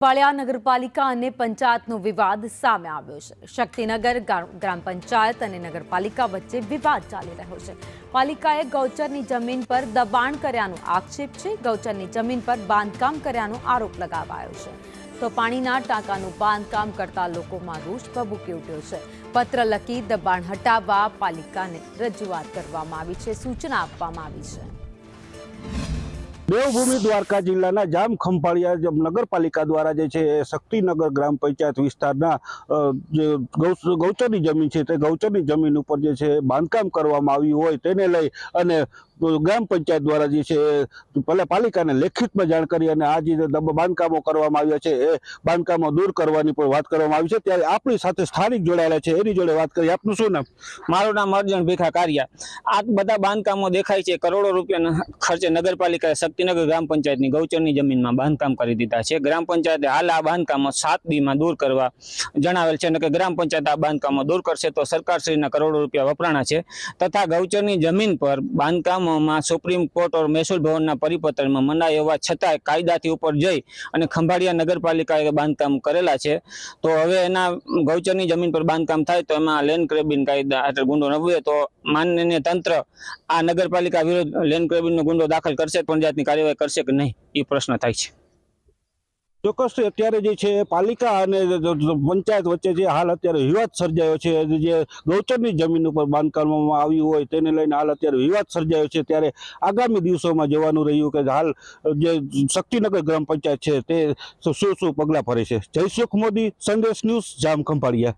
વાળિયા નગરપાલિકા અને પંચાયતનો વિવાદ સામે આવ્યો છે। શક્તિનગર ગ્રામ પંચાયત અને નગરપાલિકા વચ્ચે વિવાદ ચાલી રહ્યો છે। પાલિકાએ ગૌચરની જમીન પર દબાણ કર્યાનો આક્ષેપ છે। ગૌચરની જમીન પર બાંધકામ કર્યાનો આરોપ લગાવાયો છે તો પાણીના ટાંકાનું બાંધકામ કરતા લોકોમાં રોષ ભભૂકી ઉઠ્યો છે। પત્ર લખી દબાણ હટાવવા પાલિકાને રજૂઆત કરવામાં આવી છે, સૂચના આપવામાં આવી છે। देवभूमि द्वारका जिल्लाना जाम खंभाळिया नगरपालिका द्वारा शक्तिनगर ग्राम पंचायत विस्तारना गौचरनी जमीन है गौचरनी जमीन पर बांधकाम करवामां आव्युं होय तेने लई अने ग्राम पंचायत द्वारा पहले पालिका ने लेखित में जाण करी अने आ जे बांधकामों करवामां आव्या छे ए बांधकामों दूर करवानी पण वात करवामां आवी छे। त्यारे आपणी साथे स्थानिक जोडायेला छे, एनी जोडे वात करीए। आपनुं शुं नाम? मारुं नाम अर्जुन भीखा कारिया। आ बधा बांधकामों देखाय छे, करोड़ों रूपियाना खर्चे नगरपालिकाए शक्तिनगर ग्राम पंचायतनी गौचरनी जमीनमां बांधकाम करी दीधा छे। ग्राम पंचायते हाल आ बांधकामों 7 दी में दूर करवा जणावेल छे के ग्राम पंचायत आ बांधकामों दूर करशे तो सरकारश्रीना करोड़ों रूपिया वपराणा छे तथा गौचरनी जमीन पर बांधकाम सुप्रीम कोर्ट और महसूल भवन परिपत्र में मनाई होवा छतांय कायदाथी उपर जई अने खंभाळिया नगरपालिकाए बांधकाम करेला छे तो हवे एना गौचरनी जमीन पर बांधकाम थाय तो एमां लेन्ड ग्रेबिंग कायदा हेठळ गुंडो नोंधवे तो माननीय तंत्र आ नगरपालिका विरुद्ध लेन्ड ग्रेबिंगनो गुंडो दाखल करशे, पंचायतनी कार्यवाही करशे के नहीं ए प्रश्न थाय छे। ચોક્કસ અત્યારે જે છે પાલિકા અને પંચાયત વચ્ચે જે હાલ અત્યારે વિવાદ સર્જાયો છે, જે ગૌચરની જમીન ઉપર બાંધકામમાં આવ્યું હોય તેને લઈને હાલ અત્યારે વિવાદ સર્જાયો છે, ત્યારે આગામી દિવસોમાં જોવાનું રહ્યું કે હાલ જે શક્તિનગર ગ્રામ પંચાયત છે તે શું પગલાં ભરે છે। જયસુખ મોદી, સંદેશ ન્યૂઝ, જામ ખંભાળિયા।